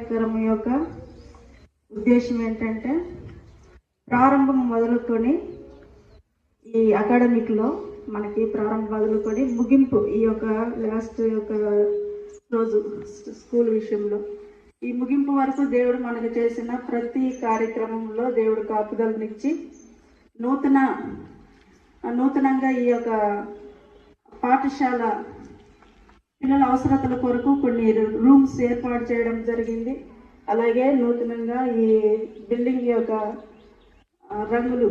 కార్యక్రమం యొక్క ఉద్దేశం ఏంటంటే, ప్రారంభం మొదలుకొని ఈ అకాడమిక్లో మనకి ప్రారంభం మొదలుకొని ముగింపు, ఈ యొక్క లాస్ట్ యొక్క రోజు స్కూల్ విషయంలో ఈ ముగింపు వరకు దేవుడు మనకు చేసిన ప్రతి కార్యక్రమంలో దేవుడు కాపుదలనిచ్చి నూతనంగా ఈ యొక్క పాఠశాల పిల్లల అవసరతల కొరకు కొన్ని రూమ్స్ ఏర్పాటు చేయడం జరిగింది. అలాగే నూతనంగా ఈ బిల్డింగ్ యొక్క రంగులు,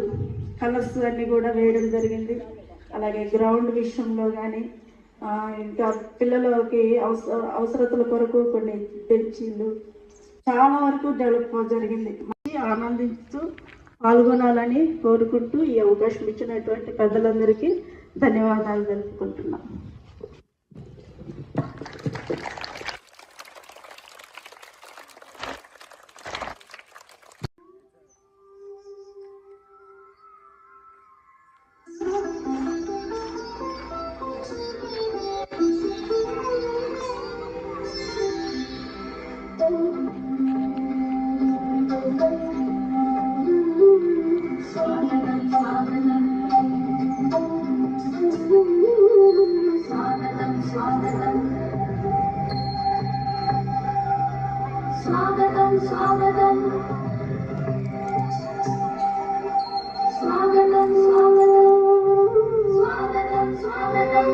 కలర్స్ అన్నీ కూడా వేయడం జరిగింది. అలాగే గ్రౌండ్ విషయంలో కానీ ఇంకా పిల్లలకి అవసరతల కొరకు కొన్ని బెంచీలు చాలా వరకు డెవలప్ జరిగింది. ఆనందిస్తూ పాల్గొనాలని కోరుకుంటూ ఈ అవకాశం ఇచ్చినటువంటి పెద్దలందరికీ ధన్యవాదాలు తెలుపుకుంటున్నాం. స్వాగతం స్వాగతం స్వాగతం స్వాగతం స్వాగతం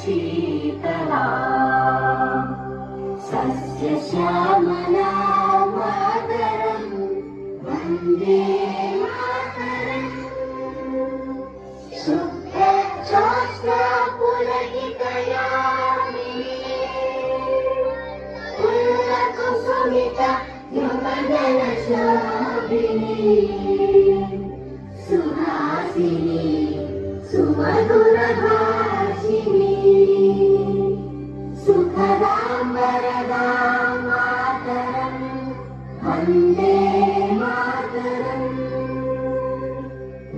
शीतला सस्यश्यामला मातरं वन्दे मातरम् शुभ्रज्योत्स्ना पुलकितयामिनी पुल्लकुसुमिता युगदलशोभिनी सुहासिनी सुमधुरभाषिणी सुखदां वरदां मातरं वन्दे मातरं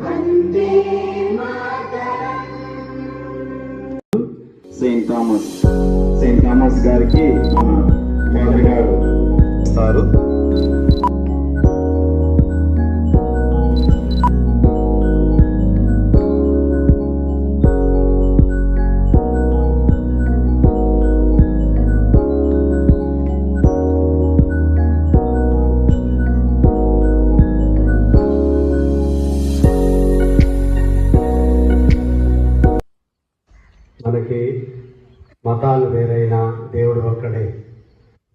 वन्दे मातरं. సెయింట్ థామస్ గారికి మన ఫాదర్ గారు ఇస్తారు. మనకి మతాలు వేరైనా దేవుడు ఒక్కడే.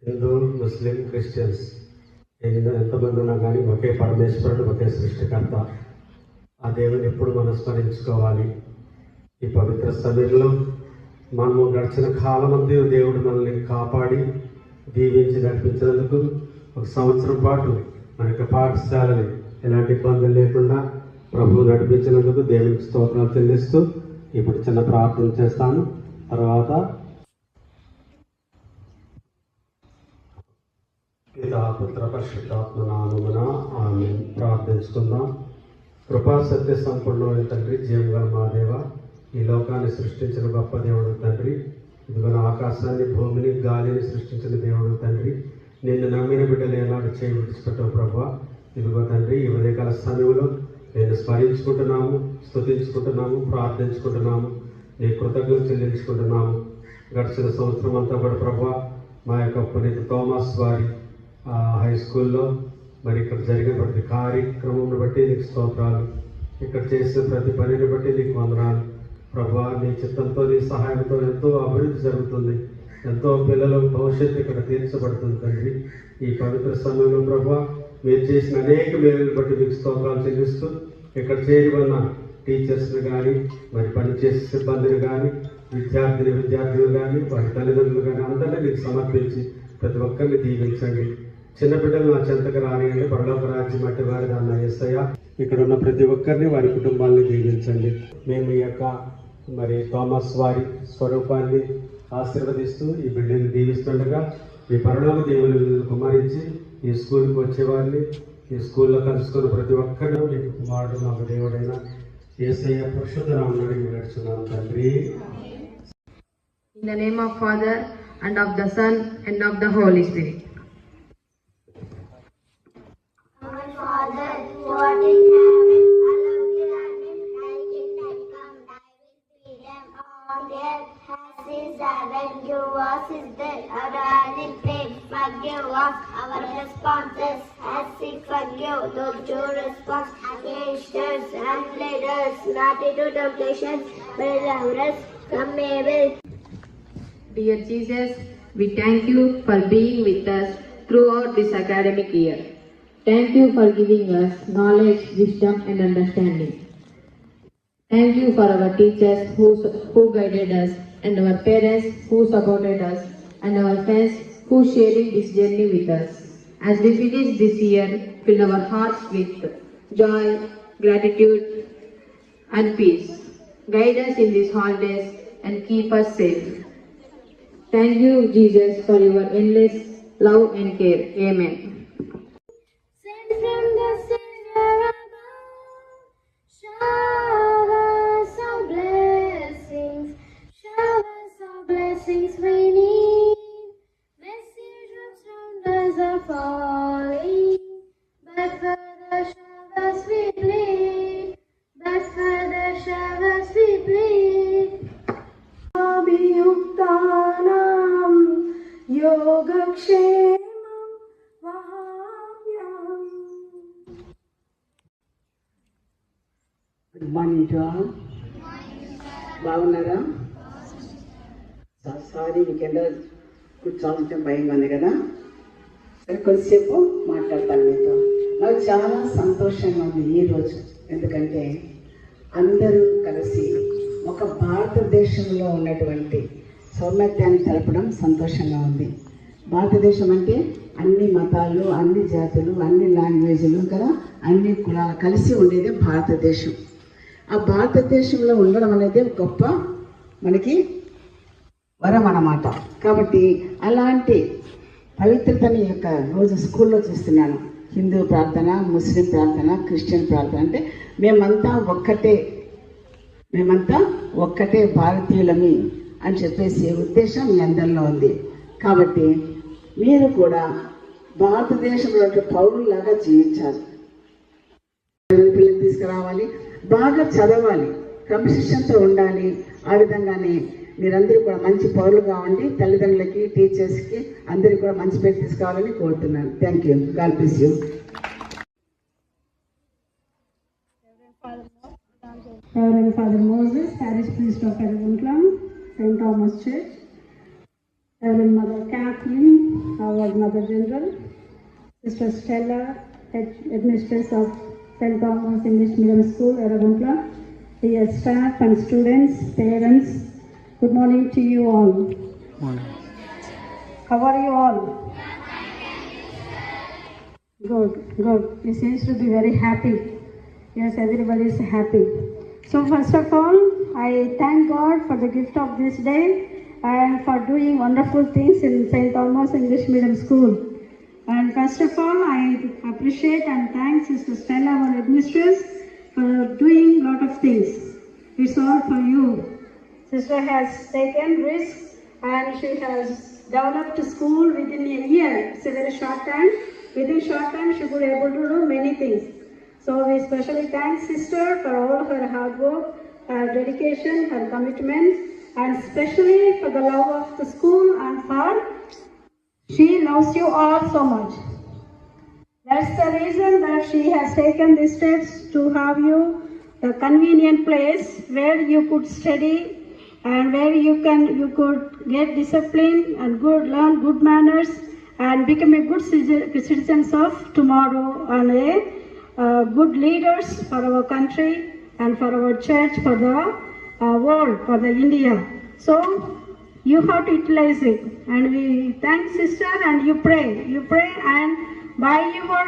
హిందూ, ముస్లిం, క్రిస్టియన్స్ ఎంతమంది ఉన్నా కానీ ఒకే పరమేశ్వరుడు, ఒకే సృష్టికర్త. ఆ దేవుని ఎప్పుడు మనం స్మరించుకోవాలి. ఈ పవిత్ర సమయంలో మనము గడిచిన కాలమంది దేవుడు మనల్ని కాపాడి దీవించి నడిపించినందుకు ఒక సంవత్సరం పాటు మన యొక్క పాఠశాలని ఎలాంటి ఇబ్బందులు లేకుండా ప్రభువు నడిపించినందుకు దేవునికి స్తోత్రాలు చెల్లిస్తూ ఇప్పుడు చిన్న ప్రార్థన చేస్తాను. తర్వాత పితా పుత్ర పరిశుద్ధాత్మ నామమున ఆమేన్. ప్రార్థించుకుందాం. కృపా సత్య సంపూర్ణమైన తండ్రి, జీవం గల మా దేవ, ఈ లోకాన్ని సృష్టించిన గొప్ప దేవుడు తండ్రి, ఇదిగో ఆకాశాన్ని, భూమిని, గాలిని సృష్టించిన దేవుడు తండ్రి, నిన్ను నమ్మిన బిడ్డలు ఏనాడు చేయి విడిచిపెట్టావు ప్రభువా. ఇదిగో తండ్రి, ఈ ఉదయకాల సమయంలో నేను స్మరించుకుంటున్నాము, స్తుతించుకుంటున్నాము, ప్రార్థించుకుంటున్నాము, నీ కృతజ్ఞతలు చెల్లించుకుంటున్నాము. గడిచిన సంవత్సరం అంతా కూడా ప్రభువా, మా యొక్క పునీత థోమస్ వారి హై స్కూల్లో మరి ఇక్కడ జరిగిన ప్రతి కార్యక్రమం బట్టి నీకు స్తోత్రాలు, ఇక్కడ చేసిన ప్రతి పనిని బట్టి నీకు వందనాలు ప్రభువా. నీ చిత్తంతో, నీ సహాయంతో ఎంతో అభివృద్ధి జరుగుతుంది, ఎంతో పిల్లల భవిష్యత్తు ఇక్కడ తీర్చబడుతుంది తండ్రి. ఈ పవిత్ర సమయంలో ప్రభువా, మీరు చేసిన అనేక మేలులను బట్టి మీకు స్తోత్రాలు చెల్లిస్తూ, ఇక్కడ చేరి ఉన్న టీచర్స్ని కానీ, మరి పనిచేసే సిబ్బందిని కానీ, విద్యార్థులు కానీ, వారి తల్లిదండ్రులు కానీ అందరినీ మీకు సమర్పించి ప్రతి ఒక్కరిని దీవించండి. చిన్న బిడ్డలు నా చెంతకు రానియండి, పరలోక రాజ్యం అంటే వారి దాన్ని యేసయ్య. ఇక్కడ ఉన్న ప్రతి ఒక్కరిని, వారి కుటుంబాన్ని దీవించండి. మేము ఈ యొక్క మరి థోమస్ వారి స్వరూపాన్ని ఆశీర్వదిస్తూ ఈ బిడ్డని దీవిస్తుండగా మీ పరలోక దేవుని కుమారించి ఈ స్కూల్కి వచ్చేవారిని, ఈ స్కూల్లో కలుసుకున్న ప్రతి ఒక్కరిని మీకు కుమారుడు మాకు దేవుడైన యేసయ్య పరిశుద్ధ నామమున నడుచున్నాను తండ్రి. In the name of Father and of the Son and of the Holy Spirit. Our Father, who art in heaven, hallowed be thy name. Thy kingdom come, thy will be done on earth as it is in heaven. Give us this day our daily bread. Forgive us our trespasses as we forgive those who trespass against us, and lead us not into temptation, but deliver us from evil. Dear Jesus, we thank you for being with us throughout this academic year. Thank you for giving us knowledge, wisdom and understanding. Thank you for our teachers who guided us, and our parents who supported us, and our friends who sharing this journey with us. As we finish this year, fill our hearts with joy, gratitude and peace. Guide us in these holidays and keep us safe. Thank you, Jesus, for your endless love and care. Amen. Send from the Savior above, showers of blessings, showers of blessings we need. Message drops round us are falling, but for the showers we plead, but for the showers we plead. అభియుక్తానాం యోగక్షేమం వహామ్యహం. Good morning to all. బాగున్నారా? Sorry మీకెండ కూర్చోవాలంటే భయంగా ఉంది కదా. సరే, కొద్దిసేపు మాట్లాడతాను మీతో. నాకు చాలా సంతోషంగా ఉంది ఈరోజు, ఎందుకంటే అందరూ కలిసి ఒక భారతదేశంలో ఉన్నటువంటి సౌమ్యత్యాన్ని తెలపడం సంతోషంగా ఉంది. భారతదేశం అంటే అన్ని మతాలు, అన్ని జాతులు, అన్ని లాంగ్వేజ్లు కదా, అన్ని కులాలు కలిసి ఉండేదే భారతదేశం. ఆ భారతదేశంలో ఉండడం అనేది గొప్ప మనకి వరం అన్నమాట. కాబట్టి అలాంటి పవిత్రతని యొక్క రోజు స్కూల్లో చూస్తున్నాను. హిందూ ప్రార్థన, ముస్లిం ప్రార్థన, క్రిస్టియన్ ప్రార్థన అంటే మేమంతా ఒక్కటే భారతీయులమి అని చెప్పేసి ఉద్దేశం మీ అందరిలో ఉంది. కాబట్టి మీరు కూడా భారతదేశంలో పౌరుల్లాగా జీవించాలి. పిల్లలు తీసుకురావాలి, బాగా చదవాలి, క్రమశిక్షణతో ఉండాలి. ఆ విధంగానే మీరందరూ కూడా మంచి పౌరులు కావండి. తల్లిదండ్రులకి, టీచర్స్కి అందరికీ కూడా మంచి పేరు తీసుకోవాలని కోరుతున్నాను. Thank you. God bless you. Reverend Father Moses, Parish Priest of Eraguntla, St. Thomas Church, Reverend Mother Catherine, our Mother General, Sister Stella, Headmistress of St. Thomas English Medium School, Eraguntla, dear staff and students, parents, Good morning to you all. How are you all? Good. He seems to be very happy. Yes, everybody is happy. So first of all, I thank God for the gift of this day and for doing wonderful things in St. Thomas English Medium School. And first of all, I appreciate and thank Sister Stella, our headmistress, for doing a lot of things. It's all for you. Sister has taken risks and she has developed school within a year. It's a very short time. Within short time, she could be able to do many things. So we especially thank Sister for all her hard work, her dedication, her commitment, and especially for the love of the school and for she loves you all so much. That's the reason that she has taken these steps to have you a convenient place where you could study and where you could get discipline and learn good manners and become a good citizens of tomorrow and a good leaders for our country and for our church, for the world, for the India. So you have to utilize it, and we thank Sister and you pray and by your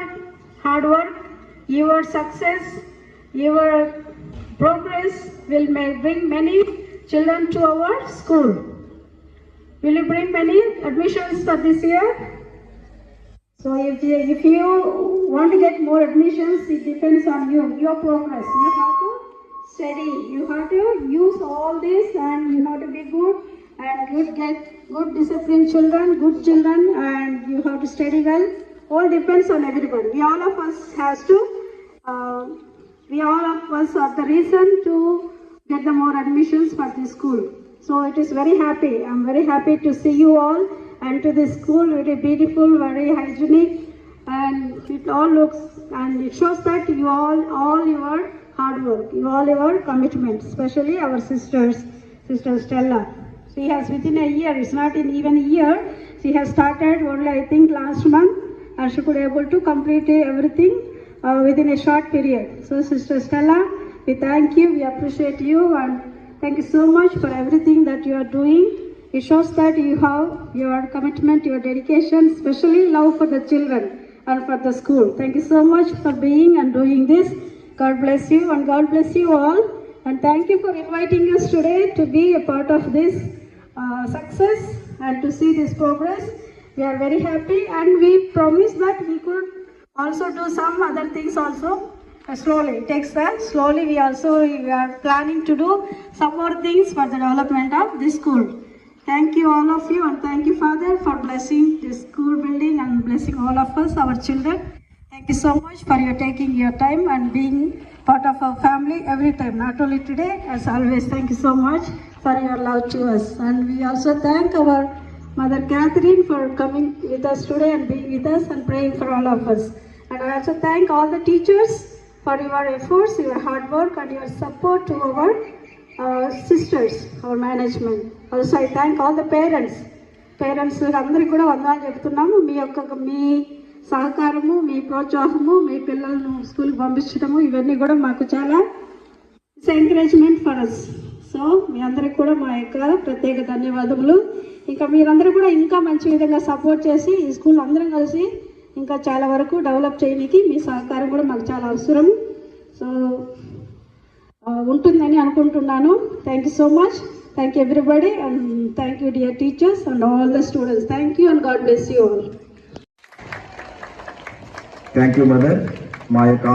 hard work, your success, your progress will bring many children to our school. Will you bring many admissions for this year? So if you want to get more admissions, it depends on you, your progress. You have to study, you have to use all this and you have to be good and get good disciplined children, good children, and you have to study well. All depends on everybody. We all of us are the reason to get the more admissions for this school. So it is very happy. I'm very happy to see you all and to this school. Very beautiful, very hygienic, and it all looks and it shows that you all your hard work, all your commitment, especially our Sister Stella. She has within a year, it's not in even a year, she has started only I think last month and she could be able to complete everything within a short period. So Sister Stella, we thank you, we appreciate you, and thank you so much for everything that you are doing. It shows that you have your commitment, your dedication, especially love for the children and for the school. Thank you so much for being and doing this. God bless you and God bless you all. And thank you for inviting us today to be a part of this success and to see this progress. We are very happy and we promise that we could also do some other things also. Slowly, it takes that. Slowly we are planning to do some more things for the development of this school. Thank you all of you and thank you Father for blessing this school building and blessing all of us, our children. Thank you so much for your taking your time and being part of our family every time, not only today, as always. Thank you so much for your love to us. And we also thank our Mother Catherine for coming with us today and being with us and praying for all of us. And I also thank all the teachers for your efforts, your hard work and your support to our sisters, our management. Also I thank all the parents అందరికీ కూడా వందనాలు చెప్తున్నాము. మీ సహకారము, మీ ప్రోత్సాహము, మీ పిల్లలను స్కూల్కి పంపించడము ఇవన్నీ కూడా మాకు చాలా ఎంకరేజ్మెంట్ ఫర్ అస్. సో మీ అందరికి కూడా మా యొక్క ప్రత్యేక ధన్యవాదములు. ఇంకా మీరందరూ కూడా ఇంకా మంచి విధంగా సపోర్ట్ చేసి ఈ స్కూల్ అందరం కలిసి ఇంకా చాలా వరకు డెవలప్ చేయడానికి మీ సహకారం కూడా మాకు చాలా అవసరం. సో ఉంటుందని అనుకుంటున్నాను. Thank you so much. Thank you everybody and thank you dear teachers and all the students. Thank you and God bless you all. Thank you mother. మా యొక్క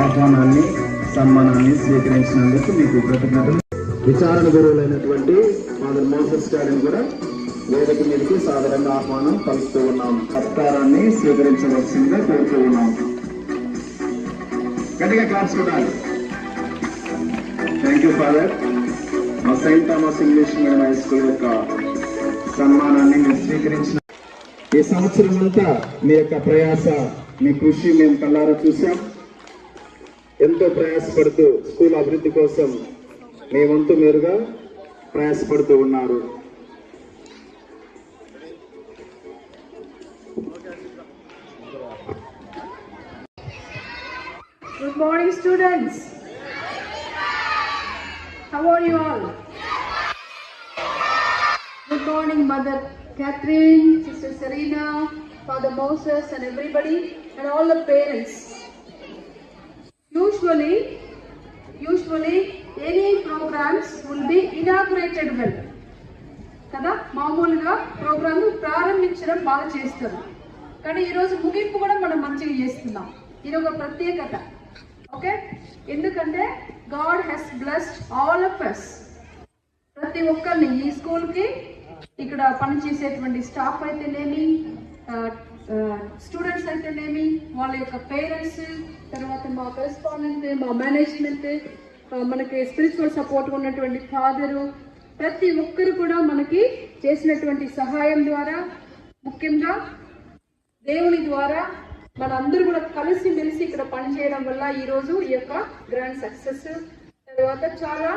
ఆహ్వానాన్ని సన్మానాన్ని స్వీకరించినందుకు మీకు కృతజ్ఞతలు. విచారణ గురువులైనటువంటి ఫాదర్ మోసెస్ గారిని కూడా వేదిక మీదకి సాధారణంగా ఆహ్వానం పలుకుతూ ఉన్నాం. సత్కారాన్ని స్వీకరించవలసిందిగా కోరుతూ ఉన్నాం. గట్టిగా క్లాస్ కొట్టాలి. Thank you father. మా Saint Thomas English medium high school యొక్క సన్మానాన్ని మీరు స్వీకరించిన ఈ సంవత్సరం అంతా మీ యొక్క ప్రయాస, మీ కృషి మేము కళ్ళారా చూసాం. ఎంతో ప్రయాసపడుతూ స్కూల్ అభివృద్ధి కోసం మీ వంతు మీరుగా ప్రయాసపడుతూ ఉన్నారు. students? How are you all? Good morning, Mother Catherine, Sister Serena, Father Moses, and everybody, and all the parents. Usually any programs will be inaugurated well. కదా మామూలుగా ప్రోగ్రామ్ ప్రారంభించడం బాగా చేస్తారు, కానీ ఈరోజు ముగింపు కూడా మనం మంచిగా చేస్తున్నాం. ఇది ఒక ప్రత్యేకత. ఓకే, ఎందుకంటే God has blessed all of us. ప్రతి ఒక్కరిని ఈ స్కూల్కి ఇక్కడ పనిచేసేటువంటి స్టాఫ్ అయితేనేమి, స్టూడెంట్స్ అయితేనేమి, వాళ్ళ యొక్క పేరెంట్స్, తర్వాత మా కరెస్పాండెంట్, మా మేనేజ్మెంట్, మనకి స్పిరిచువల్ సపోర్ట్ ఉన్నటువంటి ఫాదరు, ప్రతి ఒక్కరు కూడా మనకి చేసినటువంటి సహాయం ద్వారా, ముఖ్యంగా దేవుని ద్వారా మనందరూ కూడా కలిసి మెలిసి ఇక్కడ పనిచేయడం వల్ల ఈరోజు ఈ యొక్క గ్రాండ్ సక్సెస్. తర్వాత చాలా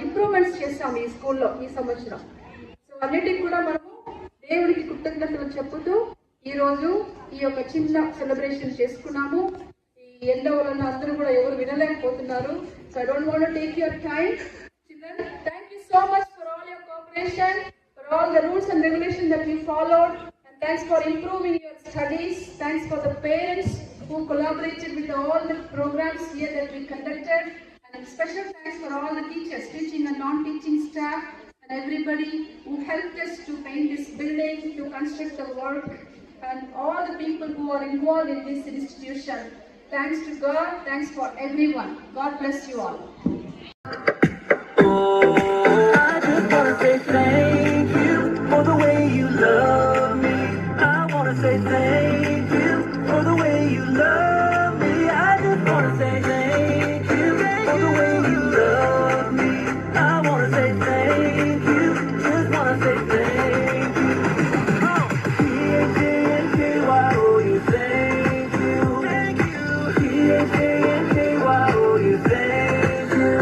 ఇంప్రూవ్మెంట్స్ చేస్తాం ఈ స్కూల్లో ఈ సంవత్సరం. సో అన్నిటికి కూడా మనము దేవుడికి కృతజ్ఞతలు చెప్పుతూ ఈరోజు ఈ యొక్క చిన్న సెలబ్రేషన్ చేసుకున్నాము. ఈ ఎండ వలన అందరూ కూడా ఎవరు వినలేకపోతున్నారు. So I don't want to take your time. Children, thank you so much for all your cooperation, for all the rules and regulations that you followed, and thanks for improving your studies. Thanks for the parents who collaborated with all the programs here that we conducted, and special thanks for all the teachers, teaching and non-teaching staff, and everybody who helped us to paint this building, to construct the work, and all the people who are involved in this institution. Thanks to God, thanks for everyone. God bless you all. I just wanna say thank you for the way you love me. I wanna say thank you for the way you love me. I just wanna say thank you for the way you love me. I wanna say thank you, just wanna say thank you. T-H-A-N-K-Y, oh, you thank you. Thank you. T-H-A-N-K-Y, oh, you thank you.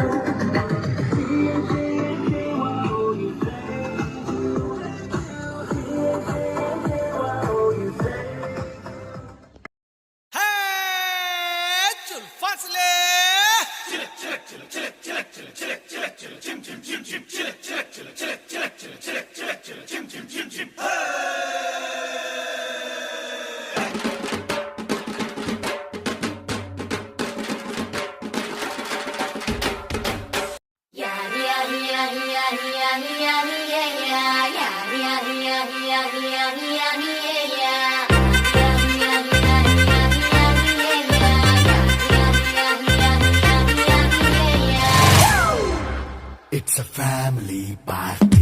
It's a family party.